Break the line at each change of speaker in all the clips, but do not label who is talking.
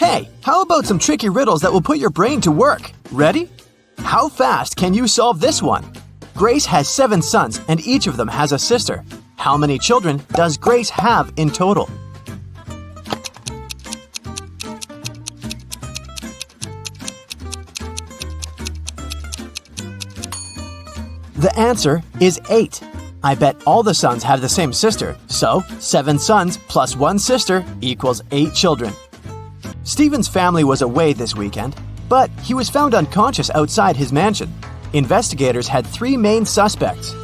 Hey, how about some tricky riddles that will put your brain to work? Ready? How fast can you solve this one? Grace has 7 sons and each of them has a sister. How many children does Grace have in total? The answer is 8. I bet all the sons have the same sister, so 7 sons plus 1 sister equals 8 children. Stephen's family was away this weekend, but he was found unconscious outside his mansion. Investigators had 3 main suspects.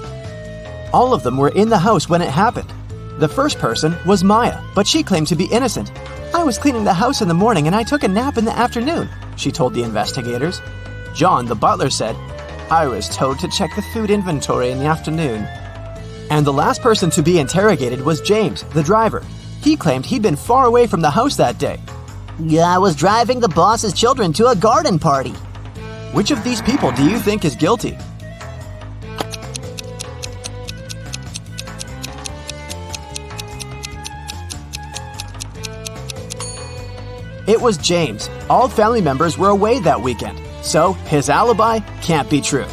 All of them were in the house when it happened. The first person was Maya, but she claimed to be innocent. "I was cleaning the house in the morning and I took a nap in the afternoon," she told the investigators. John, the butler, said, "I was told to check the food inventory in the afternoon." And the last person to be interrogated was James, the driver. He claimed he'd been far away from the house that day.
"Yeah, I was driving the boss's children to a garden party."
Which of these people do you think is guilty? It was James. All family members were away that weekend, so his alibi can't be true.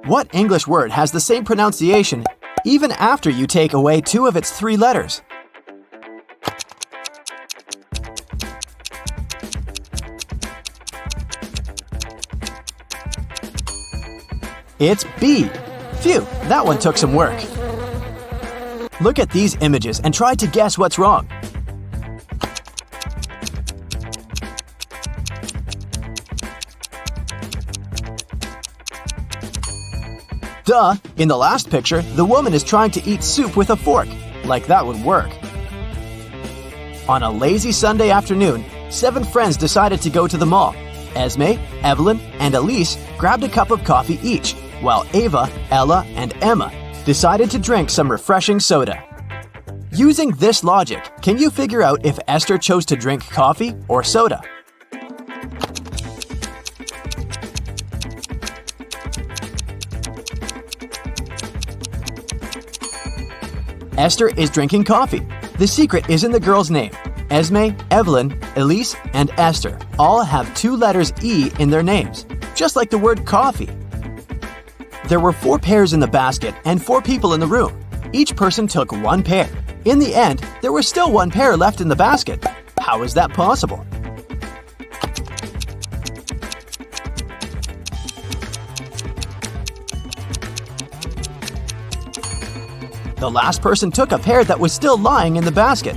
What English word has the same pronunciation even after you take away 2 of its 3 letters? It's B. Phew, that one took some work. Look at these images and try to guess what's wrong. Duh! In the last picture, the woman is trying to eat soup with a fork. Like that would work. On a lazy Sunday afternoon, 7 friends decided to go to the mall. Esme, Evelyn, and Elise grabbed a cup of coffee each, while Ava, Ella, and Emma decided to drink some refreshing soda. Using this logic, can you figure out if Esther chose to drink coffee or soda? Esther is drinking coffee. The secret is in the girl's name. Esme, Evelyn, Elise, and Esther all have 2 letters E in their names, just like the word coffee. There were 4 pears in the basket and 4 people in the room. Each person took 1 pear. In the end, there was still 1 pear left in the basket. How is that possible? The last person took a pear that was still lying in the basket.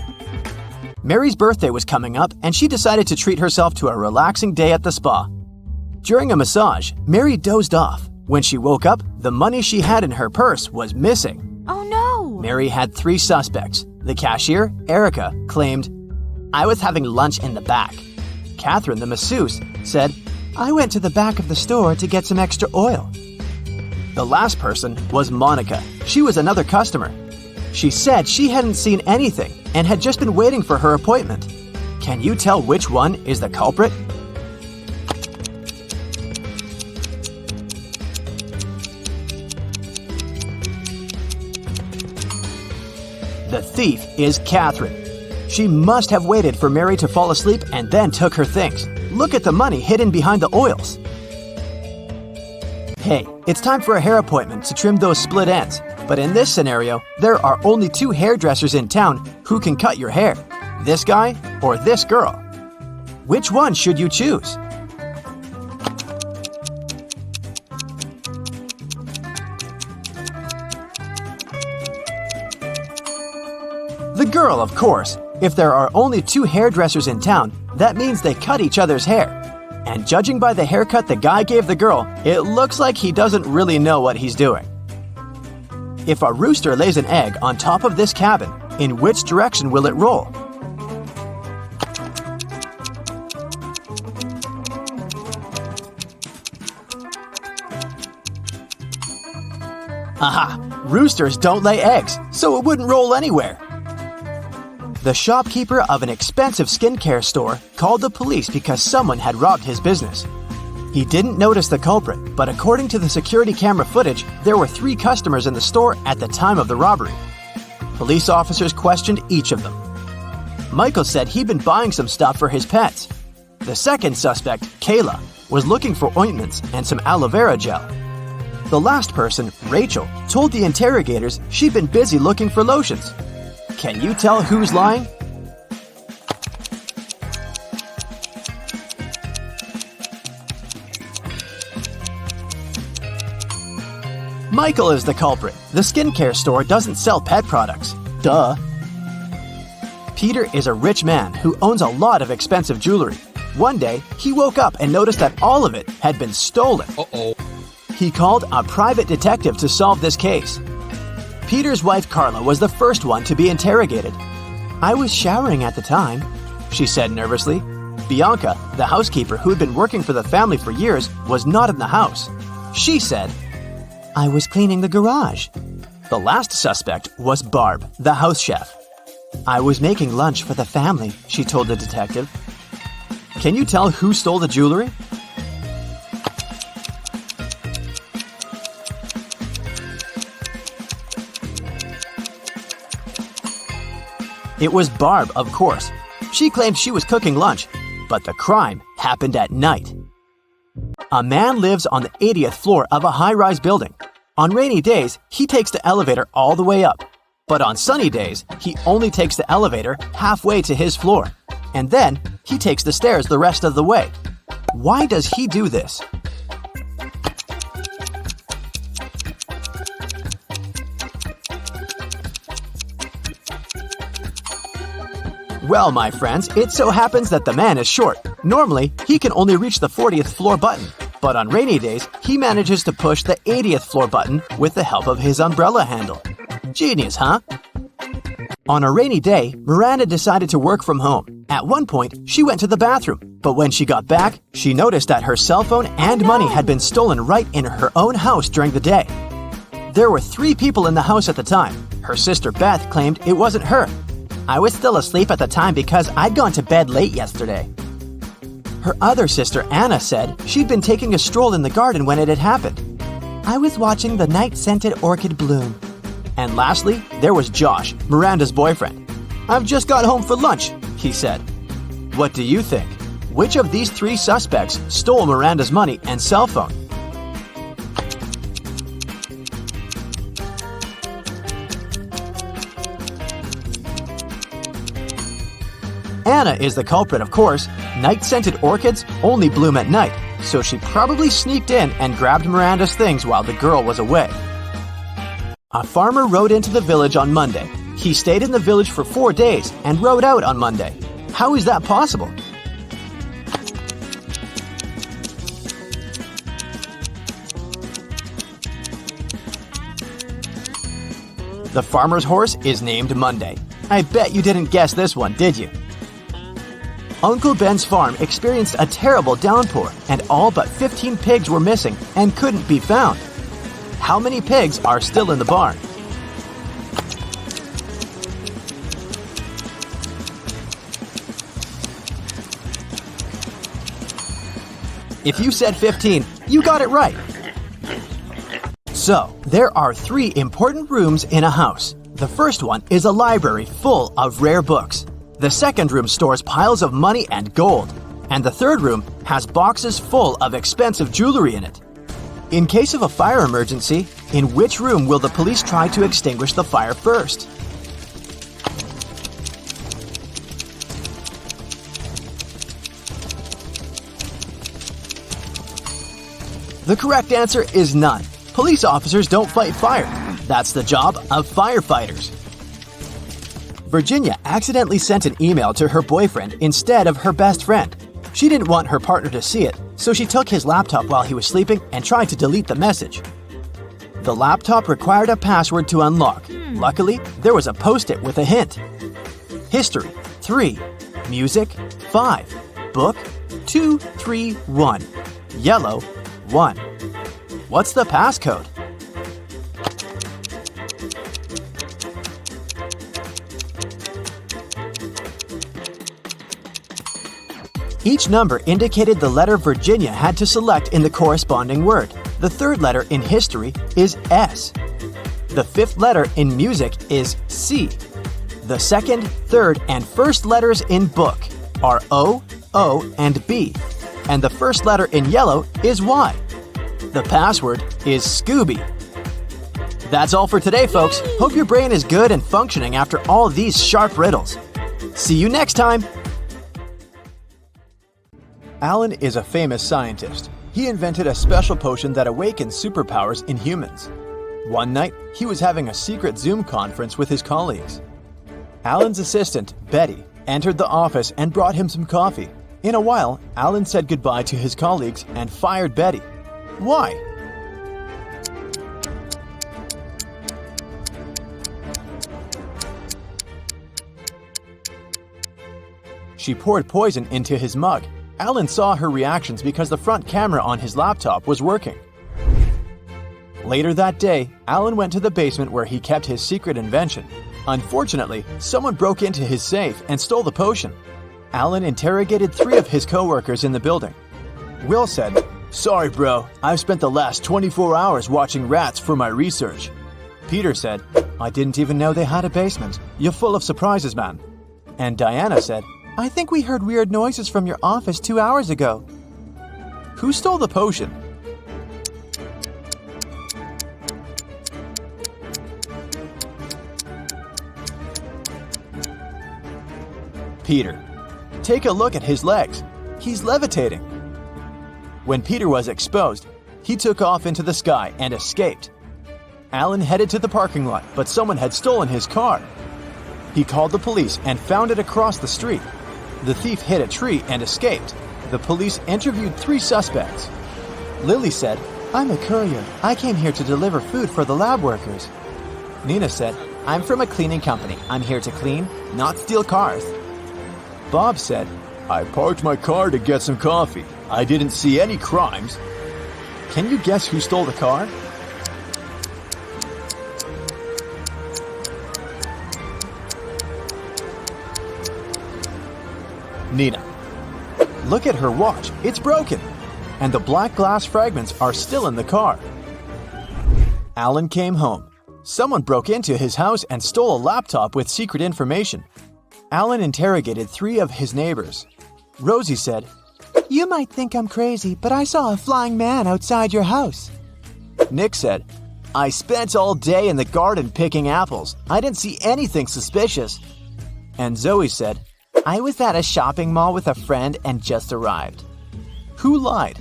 Mary's birthday was coming up, and she decided to treat herself to a relaxing day at the spa. During a massage, Mary dozed off. When she woke up, the money she had in her purse was missing.
Oh no!
Mary had 3 suspects. The cashier, Erica, claimed, "I was having lunch in the back." Catherine, the masseuse, said, "I went to the back of the store to get some extra oil." The last person was Monica. She was another customer. She said she hadn't seen anything and had just been waiting for her appointment. Can you tell which one is the culprit? The thief is Catherine. She must have waited for Mary to fall asleep and then took her things. Look at the money hidden behind the oils. Hey, it's time for a hair appointment to trim those split ends. But in this scenario, there are only 2 hairdressers in town who can cut your hair. This guy or this girl. Which one should you choose? The girl, of course. If there are only 2 hairdressers in town, that means they cut each other's hair. And judging by the haircut the guy gave the girl, it looks like he doesn't really know what he's doing. If a rooster lays an egg on top of this cabin, in which direction will it roll? Aha! Roosters don't lay eggs, so it wouldn't roll anywhere. The shopkeeper of an expensive skincare store called the police because someone had robbed his business. He didn't notice the culprit, but according to the security camera footage, there were 3 customers in the store at the time of the robbery. Police officers questioned each of them. Michael said he'd been buying some stuff for his pets. The second suspect, Kayla, was looking for ointments and some aloe vera gel. The last person, Rachel, told the interrogators she'd been busy looking for lotions. Can you tell who's lying? Michael is the culprit. The skincare store doesn't sell pet products. Duh. Peter is a rich man who owns a lot of expensive jewelry. One day, he woke up and noticed that all of it had been stolen.
Uh-oh.
He called a private detective to solve this case. Peter's wife Carla was the first one to be interrogated. "I was showering at the time," she said nervously. Bianca, the housekeeper who had been working for the family for years, was not in the house. She said, "I was cleaning the garage." The last suspect was Barb, the house chef. "I was making lunch for the family," she told the detective. Can you tell who stole the jewelry? It was Barb, of course. She claimed she was cooking lunch, but the crime happened at night. A man lives on the 80th floor of a high-rise building. On rainy days, he takes the elevator all the way up. But on sunny days, he only takes the elevator halfway to his floor. And then, he takes the stairs the rest of the way. Why does he do this? Well, my friends, it so happens that the man is short. Normally, he can only reach the 40th floor button. But on rainy days, he manages to push the 80th floor button with the help of his umbrella handle. Genius, huh? On a rainy day, Miranda decided to work from home. At one point, she went to the bathroom. But when she got back, she noticed that her cell phone and money had been stolen right in her own house during the day. There were 3 people in the house at the time. Her sister Beth claimed it wasn't her. "I was still asleep at the time because I'd gone to bed late yesterday." Her other sister Anna said she'd been taking a stroll in the garden when it had happened. "I was watching the night-scented orchid bloom." And lastly, there was Josh, Miranda's boyfriend. "I've just got home for lunch," he said. What do you think? Which of these 3 suspects stole Miranda's money and cell phone? Anna is the culprit, of course. Night-scented orchids only bloom at night, so she probably sneaked in and grabbed Miranda's things while the girl was away. A farmer rode into the village on Monday. He stayed in the village for 4 days and rode out on Monday. How is that possible? The farmer's horse is named Monday. I bet you didn't guess this one, did you? Uncle Ben's farm experienced a terrible downpour, and all but 15 pigs were missing and couldn't be found. How many pigs are still in the barn? If you said 15, you got it right. So, there are 3 important rooms in a house. The first one is a library full of rare books. The second room stores piles of money and gold. And the third room has boxes full of expensive jewelry in it. In case of a fire emergency, in which room will the police try to extinguish the fire first? The correct answer is none. Police officers don't fight fire. That's the job of firefighters. Virginia accidentally sent an email to her boyfriend instead of her best friend. She didn't want her partner to see it, so she took his laptop while he was sleeping and tried to delete the message. The laptop required a password to unlock. Luckily, there was a post-it with a hint. History, 3. Music, 5. Book, 2, 3, 1. Yellow, 1. What's the passcode? Each number indicated the letter Virginia had to select in the corresponding word. The third letter in history is S. The 5th letter in music is C. The second, third, and first letters in book are O, O, and B, and the first letter in yellow is Y. The password is Scooby. That's all for today, folks. Hope your brain is good and functioning after all these sharp riddles. See you next time! Alan is a famous scientist. He invented a special potion that awakens superpowers in humans. One night, he was having a secret Zoom conference with his colleagues. Alan's assistant, Betty, entered the office and brought him some coffee. In a while, Alan said goodbye to his colleagues and fired Betty. Why? She poured poison into his mug. Alan saw her reactions because the front camera on his laptop was working. Later that day, Alan went to the basement where he kept his secret invention. Unfortunately, someone broke into his safe and stole the potion. Alan interrogated 3 of his co-workers in the building. Will said, "Sorry, bro, I've spent the last 24 hours watching rats for my research." Peter said, "I didn't even know they had a basement. You're full of surprises, man." And Diana said, "I think we heard weird noises from your office 2 hours ago." Who stole the potion? Peter. Take a look at his legs. He's levitating. When Peter was exposed, he took off into the sky and escaped. Alan headed to the parking lot, but someone had stolen his car. He called the police and found it across the street. The thief hit a tree and escaped. The police interviewed 3 suspects. Lily said, "I'm a courier. I came here to deliver food for the lab workers." Nina said, "I'm from a cleaning company. I'm here to clean, not steal cars." Bob said, "I parked my car to get some coffee. I didn't see any crimes." Can you guess who stole the car? Nina. Look at her watch. It's broken. And the black glass fragments are still in the car. Alan came home. Someone broke into his house and stole a laptop with secret information. Alan interrogated 3 of his neighbors. Rosie said, "You might think I'm crazy, but I saw a flying man outside your house." Nick said, "I spent all day in the garden picking apples. I didn't see anything suspicious." And Zoe said, "I was at a shopping mall with a friend and just arrived." Who lied?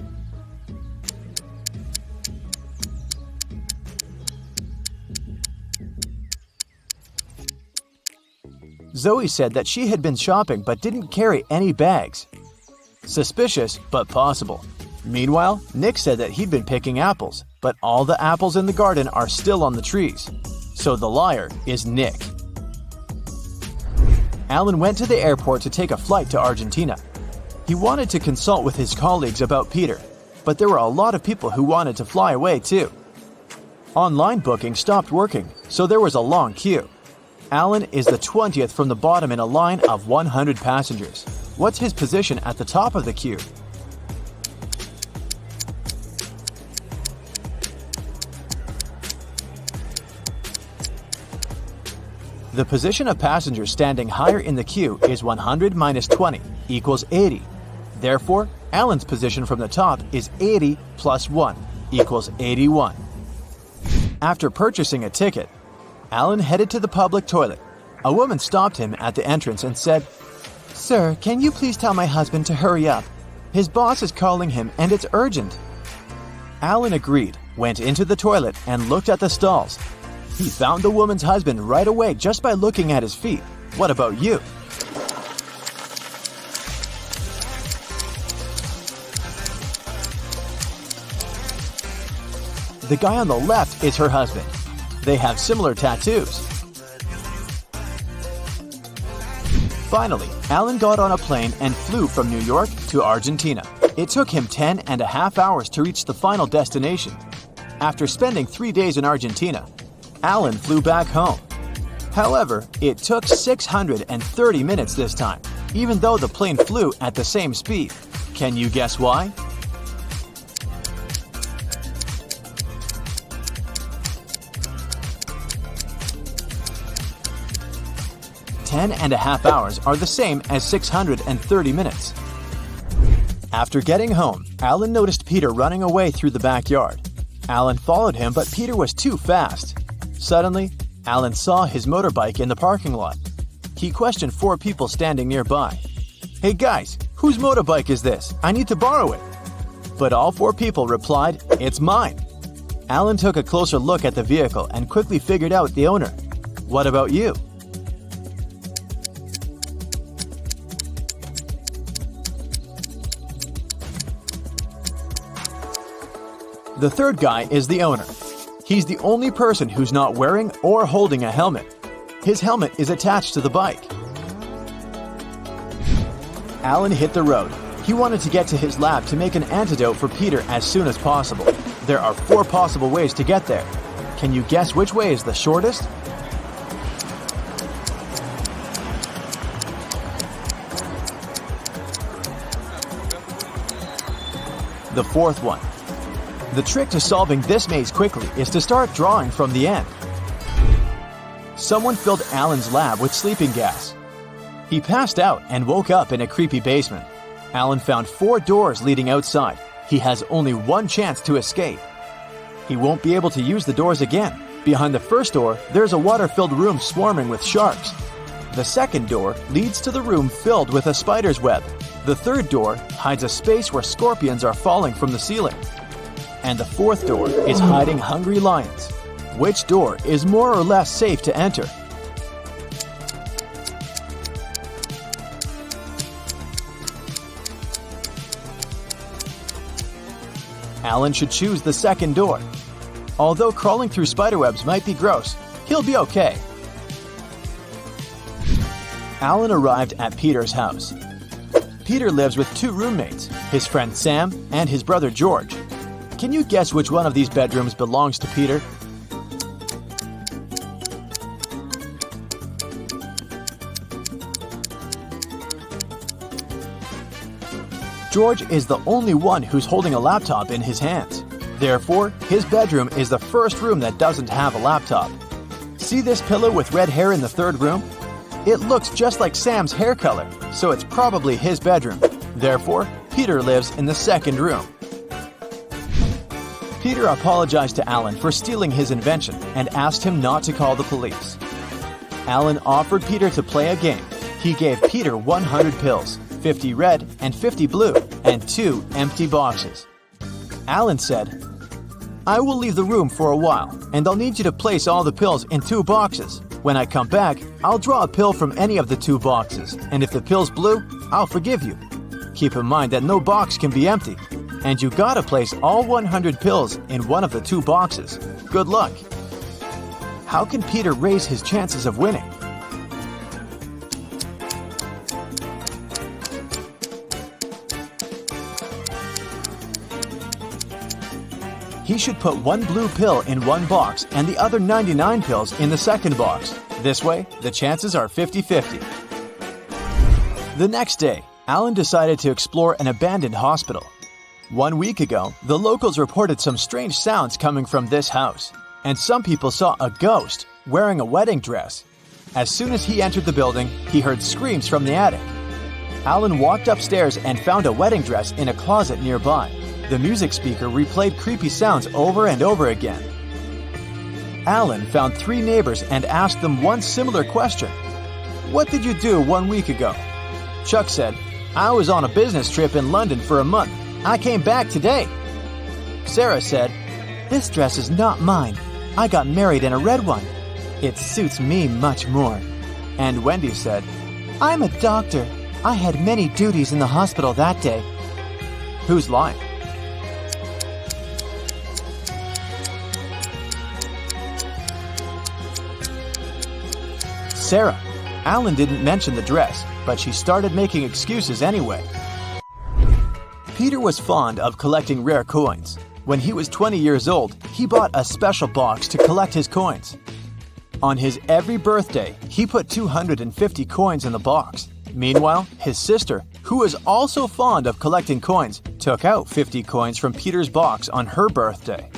Zoe said that she had been shopping but didn't carry any bags. Suspicious, but possible. Meanwhile, Nick said that he'd been picking apples, but all the apples in the garden are still on the trees. So the liar is Nick. Alan went to the airport to take a flight to Argentina. He wanted to consult with his colleagues about Peter, but there were a lot of people who wanted to fly away too. Online booking stopped working, so there was a long queue. Alan is the 20th from the bottom in a line of 100 passengers. What's his position at the top of the queue? The position of passengers standing higher in the queue is 100 minus 20 equals 80. Therefore, Alan's position from the top is 80 plus 1 equals 81. After purchasing a ticket, Alan headed to the public toilet. A woman stopped him at the entrance and said, "Sir, can you please tell my husband to hurry up? His boss is calling him and it's urgent." Alan agreed, went into the toilet and looked at the stalls. He found the woman's husband right away just by looking at his feet. What about you? The guy on the left is her husband. They have similar tattoos. Finally, Alan got on a plane and flew from New York to Argentina. It took him 10.5 hours to reach the final destination. After spending 3 days in Argentina, Alan flew back home. However, it took 630 minutes this time, even though the plane flew at the same speed. Can you guess why? 10.5 hours are the same as 630 minutes. After getting home, Alan noticed Peter running away through the backyard. Alan followed him, but Peter was too fast. Suddenly, Alan saw his motorbike in the parking lot. He questioned 4 people standing nearby. "Hey guys, whose motorbike is this? I need to borrow it." But all 4 people replied, "It's mine." Alan took a closer look at the vehicle and quickly figured out the owner. What about you? The third guy is the owner. He's the only person who's not wearing or holding a helmet. His helmet is attached to the bike. Alan hit the road. He wanted to get to his lab to make an antidote for Peter as soon as possible. There are 4 possible ways to get there. Can you guess which way is the shortest? The 4th one. The trick to solving this maze quickly is to start drawing from the end. Someone filled Alan's lab with sleeping gas. He passed out and woke up in a creepy basement. Alan found 4 doors leading outside. He has only one chance to escape. He won't be able to use the doors again. Behind the first door, there's a water-filled room swarming with sharks. The second door leads to the room filled with a spider's web. The third door hides a space where scorpions are falling from the ceiling. And the 4th door is hiding hungry lions. Which door is more or less safe to enter? Alan should choose the second door. Although crawling through spiderwebs might be gross, he'll be okay. Alan arrived at Peter's house. Peter lives with 2 roommates, his friend Sam and his brother George. Can you guess which one of these bedrooms belongs to Peter? George is the only one who's holding a laptop in his hands. Therefore, his bedroom is the first room that doesn't have a laptop. See this pillow with red hair in the 3rd room? It looks just like Sam's hair color, so it's probably his bedroom. Therefore, Peter lives in the 2nd room. Peter apologized to Alan for stealing his invention and asked him not to call the police. Alan offered Peter to play a game. He gave Peter 100 pills, 50 red and 50 blue, and 2 empty boxes. Alan said, "I will leave the room for a while, and I'll need you to place all the pills in 2 boxes. When I come back, I'll draw a pill from any of the 2 boxes, and if the pill's blue, I'll forgive you. Keep in mind that no box can be empty, and you gotta place all 100 pills in one of the 2 boxes. Good luck." How can Peter raise his chances of winning? He should put 1 blue pill in 1 box and the other 99 pills in the second box. This way, the chances are 50-50. The next day, Alan decided to explore an abandoned hospital. 1 week ago, the locals reported some strange sounds coming from this house, and some people saw a ghost wearing a wedding dress. As soon as he entered the building, he heard screams from the attic. Alan walked upstairs and found a wedding dress in a closet nearby. The music speaker replayed creepy sounds over and over again. Alan found 3 neighbors and asked them one similar question. "What did you do 1 week ago?" Chuck said, "I was on a business trip in London for a month. I came back today." Sarah said, "This dress is not mine. I got married in a red one. It suits me much more." And Wendy said, "I'm a doctor. I had many duties in the hospital that day." Who's lying? Sarah. Alan didn't mention the dress, but she started making excuses anyway. Peter was fond of collecting rare coins. When he was 20 years old, he bought a special box to collect his coins. On his every birthday, he put 250 coins in the box. Meanwhile, his sister, who was also fond of collecting coins, took out 50 coins from Peter's box on her birthday.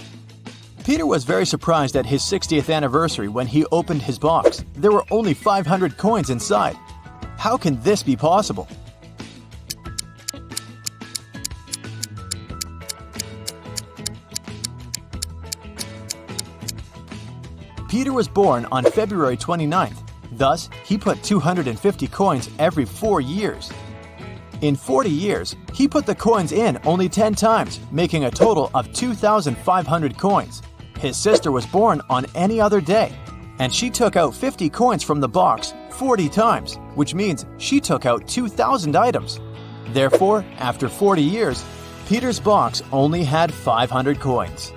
Peter was very surprised at his 60th anniversary when he opened his box. There were only 500 coins inside. How can this be possible? Peter was born on February 29th. Thus, he put 250 coins every 4 years. In 40 years, he put the coins in only 10 times, making a total of 2,500 coins. His sister was born on any other day, and she took out 50 coins from the box 40 times, which means she took out 2,000 items. Therefore, after 40 years, Peter's box only had 500 coins.